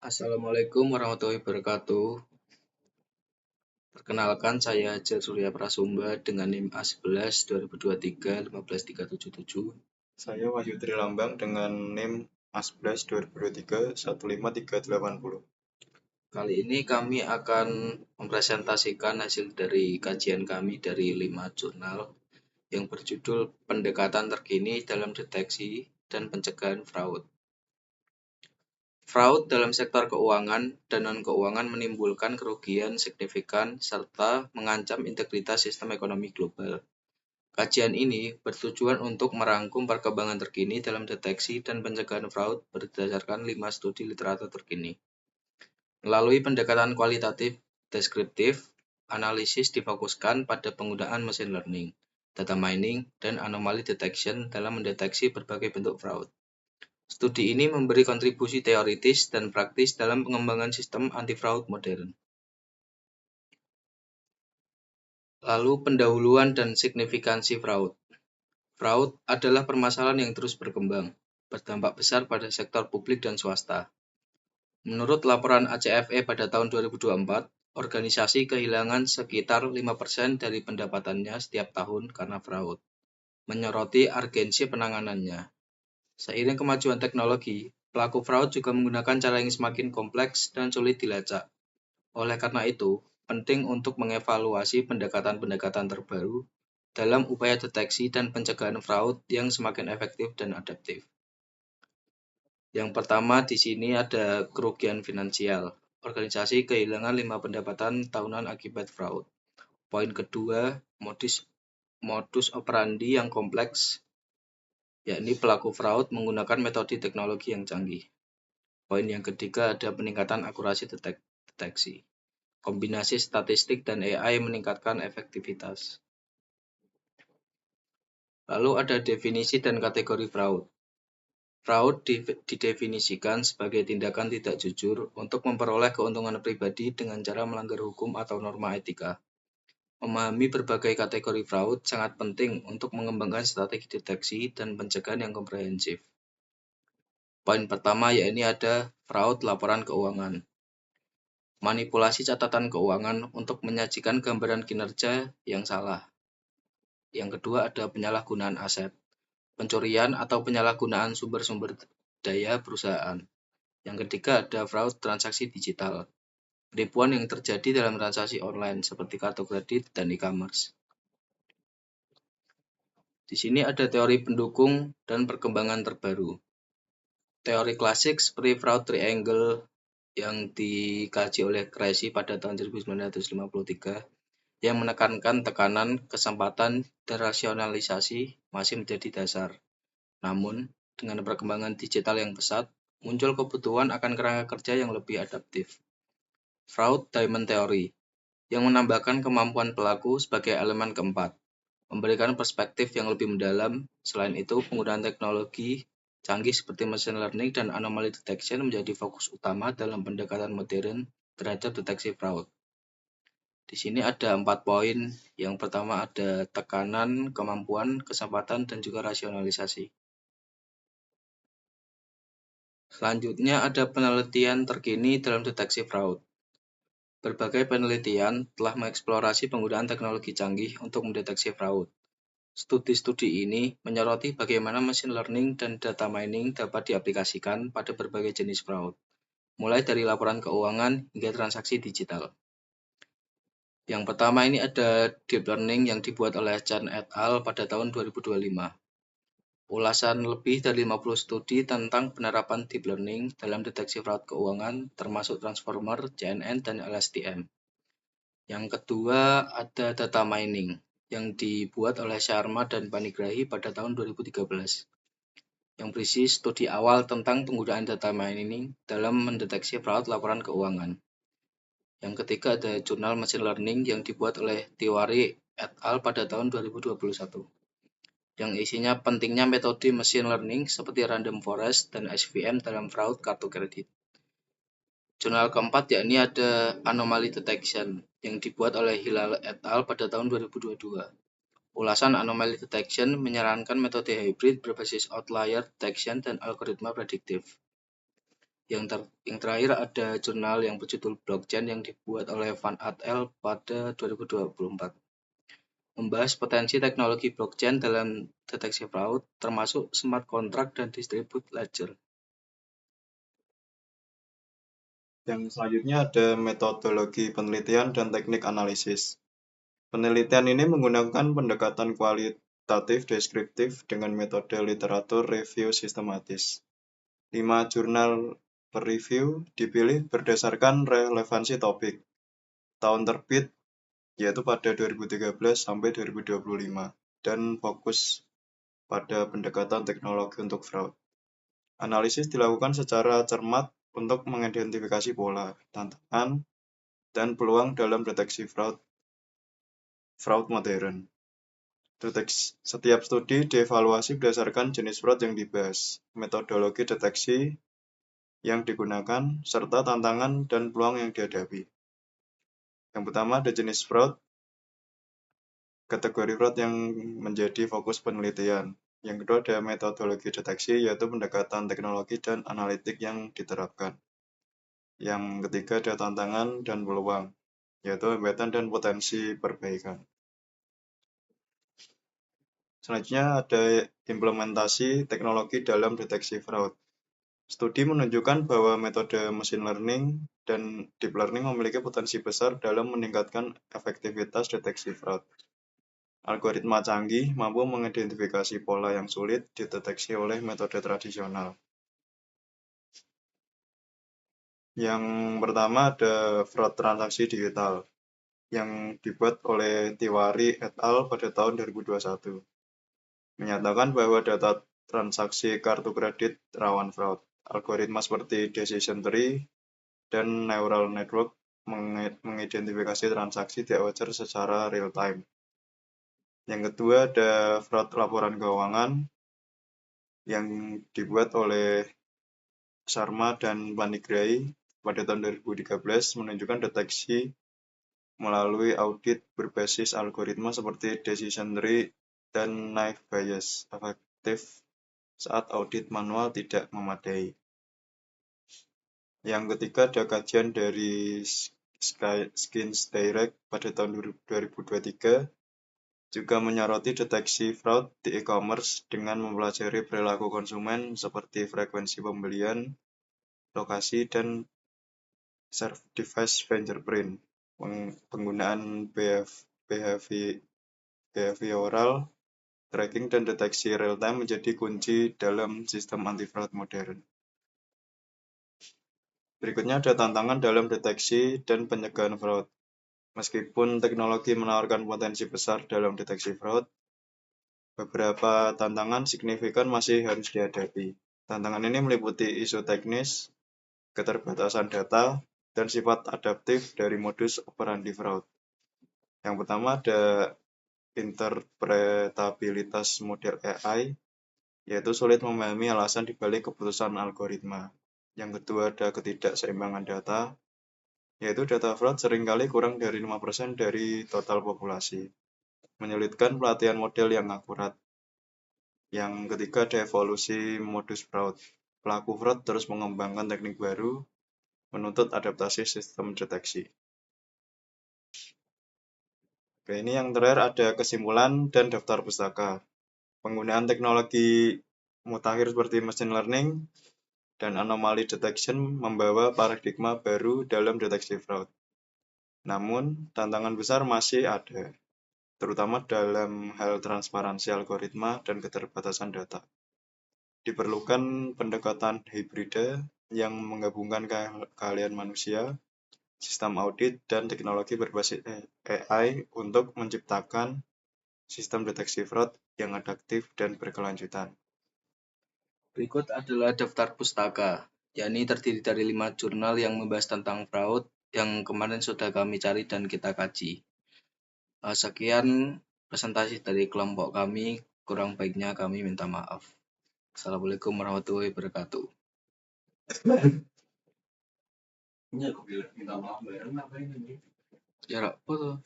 Assalamualaikum warahmatullahi wabarakatuh. Perkenalkan, saya Hajar Surya Prasumba dengan NIM A11 2023 15377. Saya Wahyu Trilambang dengan NIM A11 2023 15380. Kali ini kami akan mempresentasikan hasil dari kajian kami dari 5 jurnal yang berjudul Pendekatan Terkini dalam Deteksi dan Pencegahan Fraud. Fraud dalam sektor keuangan dan non-keuangan menimbulkan kerugian signifikan serta mengancam integritas sistem ekonomi global. Kajian ini bertujuan untuk merangkum perkembangan terkini dalam deteksi dan pencegahan fraud berdasarkan 5 studi literatur terkini. Melalui pendekatan kualitatif deskriptif, analisis difokuskan pada penggunaan machine learning, data mining, dan anomaly detection dalam mendeteksi berbagai bentuk fraud. Studi ini memberi kontribusi teoritis dan praktis dalam pengembangan sistem anti-fraud modern. Lalu pendahuluan dan signifikansi fraud. Fraud adalah permasalahan yang terus berkembang, berdampak besar pada sektor publik dan swasta. Menurut laporan ACFE pada tahun 2024, organisasi kehilangan sekitar 5% dari pendapatannya setiap tahun karena fraud, menyoroti urgensi penanganannya. Seiring kemajuan teknologi, pelaku fraud juga menggunakan cara yang semakin kompleks dan sulit dilacak. Oleh karena itu, penting untuk mengevaluasi pendekatan-pendekatan terbaru dalam upaya deteksi dan pencegahan fraud yang semakin efektif dan adaptif. Yang pertama di sini ada kerugian finansial. Organisasi kehilangan 5 pendapatan tahunan akibat fraud. Poin kedua, modus operandi yang kompleks, yakni pelaku fraud menggunakan metode teknologi yang canggih. Poin yang ketiga ada peningkatan akurasi deteksi. Kombinasi statistik dan AI meningkatkan efektivitas. Lalu ada definisi dan kategori fraud. Fraud didefinisikan sebagai tindakan tidak jujur untuk memperoleh keuntungan pribadi dengan cara melanggar hukum atau norma etika. Memahami berbagai kategori fraud sangat penting untuk mengembangkan strategi deteksi dan pencegahan yang komprehensif. Poin pertama yakni ada fraud laporan keuangan. Manipulasi catatan keuangan untuk menyajikan gambaran kinerja yang salah. Yang kedua ada penyalahgunaan aset. Pencurian atau penyalahgunaan sumber-sumber daya perusahaan. Yang ketiga ada fraud transaksi digital. Penipuan yang terjadi dalam transaksi online seperti kartu kredit dan e-commerce. Di sini ada teori pendukung dan perkembangan terbaru. Teori klasik seperti fraud triangle yang dikaji oleh Cressy pada tahun 1953 yang menekankan tekanan, kesempatan, dan rasionalisasi masih menjadi dasar. Namun, dengan perkembangan digital yang pesat, muncul kebutuhan akan kerangka kerja yang lebih adaptif. Fraud Diamond Theory, yang menambahkan kemampuan pelaku sebagai elemen keempat, memberikan perspektif yang lebih mendalam. Selain itu, penggunaan teknologi canggih seperti machine learning dan anomaly detection menjadi fokus utama dalam pendekatan modern terhadap deteksi fraud. Di sini ada 4 poin. Yang pertama ada tekanan, kemampuan, kesempatan, dan juga rasionalisasi. Selanjutnya ada penelitian terkini dalam deteksi fraud. Berbagai penelitian telah mengeksplorasi penggunaan teknologi canggih untuk mendeteksi fraud. Studi-studi ini menyoroti bagaimana machine learning dan data mining dapat diaplikasikan pada berbagai jenis fraud, mulai dari laporan keuangan hingga transaksi digital. Yang pertama ini ada deep learning yang dibuat oleh Chan et al. Pada tahun 2025. Ulasan lebih dari 50 studi tentang penerapan deep learning dalam deteksi fraud keuangan termasuk transformer, CNN, dan LSTM. Yang kedua ada data mining yang dibuat oleh Sharma dan Panigrahi pada tahun 2013. Yang berisi studi awal tentang penggunaan data mining dalam mendeteksi fraud laporan keuangan. Yang ketiga ada jurnal machine learning yang dibuat oleh Tiwari et al. Pada tahun 2021. Yang isinya pentingnya metode machine learning seperti random forest dan SVM dalam fraud kartu kredit. Jurnal keempat yakni ada anomaly detection yang dibuat oleh Hilal et al. Pada tahun 2022. Ulasan anomaly detection menyarankan metode hybrid berbasis outlier detection dan algoritma prediktif. Yang terakhir ada jurnal yang berjudul Blockchain yang dibuat oleh Van et al. Pada 2024. Membahas potensi teknologi blockchain dalam deteksi fraud, termasuk smart contract dan distributed ledger. Yang selanjutnya ada metodologi penelitian dan teknik analisis. Penelitian ini menggunakan pendekatan kualitatif deskriptif dengan metode literatur review sistematis. 5 jurnal per review dipilih berdasarkan relevansi topik, tahun terbit yaitu pada 2013 sampai 2025, dan fokus pada pendekatan teknologi untuk fraud. Analisis dilakukan secara cermat untuk mengidentifikasi pola, tantangan, dan peluang dalam deteksi fraud modern. Setiap studi dievaluasi berdasarkan jenis fraud yang dibahas, metodologi deteksi yang digunakan, serta tantangan dan peluang yang dihadapi. Yang pertama ada jenis fraud, kategori fraud yang menjadi fokus penelitian. Yang kedua ada metodologi deteksi, yaitu pendekatan teknologi dan analitik yang diterapkan. Yang ketiga ada tantangan dan peluang, yaitu hambatan dan potensi perbaikan. Selanjutnya ada implementasi teknologi dalam deteksi fraud. Studi menunjukkan bahwa metode machine learning dan deep learning memiliki potensi besar dalam meningkatkan efektivitas deteksi fraud. Algoritma canggih mampu mengidentifikasi pola yang sulit dideteksi oleh metode tradisional. Yang pertama ada fraud transaksi digital yang dibuat oleh Tiwari et al. Pada tahun 2021. Menyatakan bahwa data transaksi kartu kredit rawan fraud. Algoritma seperti decision tree dan neural network mengidentifikasi transaksi tidak wajar secara real time. Yang kedua ada fraud laporan keuangan yang dibuat oleh Sharma dan Panigrahi pada tahun 2013 menunjukkan deteksi melalui audit berbasis algoritma seperti decision tree dan naive Bayes efektif saat audit manual tidak memadai. Yang ketiga ada kajian dari Skins Direct pada tahun 2023 juga menyoroti deteksi fraud di e-commerce dengan mempelajari perilaku konsumen seperti frekuensi pembelian, lokasi, dan device fingerprint. Penggunaan behavioral tracking dan deteksi real-time menjadi kunci dalam sistem anti-fraud modern. Berikutnya ada tantangan dalam deteksi dan pencegahan fraud. Meskipun teknologi menawarkan potensi besar dalam deteksi fraud, beberapa tantangan signifikan masih harus dihadapi. Tantangan ini meliputi isu teknis, keterbatasan data, dan sifat adaptif dari modus operandi fraud. Yang pertama ada interpretabilitas model AI, yaitu sulit memahami alasan dibalik keputusan algoritma. Yang kedua ada ketidakseimbangan data, yaitu data fraud seringkali kurang dari 5% dari total populasi, menyulitkan pelatihan model yang akurat. Yang ketiga ada evolusi modus fraud. Pelaku fraud terus mengembangkan teknik baru, menuntut adaptasi sistem deteksi. Oke, ini yang terakhir ada kesimpulan dan daftar pustaka. Penggunaan teknologi mutakhir seperti machine learning dan anomaly detection membawa paradigma baru dalam deteksi fraud. Namun, tantangan besar masih ada, terutama dalam hal transparansi algoritma dan keterbatasan data. Diperlukan pendekatan hibrida yang menggabungkan keahlian manusia, sistem audit, dan teknologi berbasis AI untuk menciptakan sistem deteksi fraud yang adaptif dan berkelanjutan. Berikut adalah daftar pustaka, yakni terdiri dari 5 jurnal yang membahas tentang fraud yang kemarin sudah kami cari dan kita kaji. Sekian presentasi dari kelompok kami, kurang baiknya kami minta maaf. Assalamualaikum warahmatullahi wabarakatuh. Ya, apa tuh?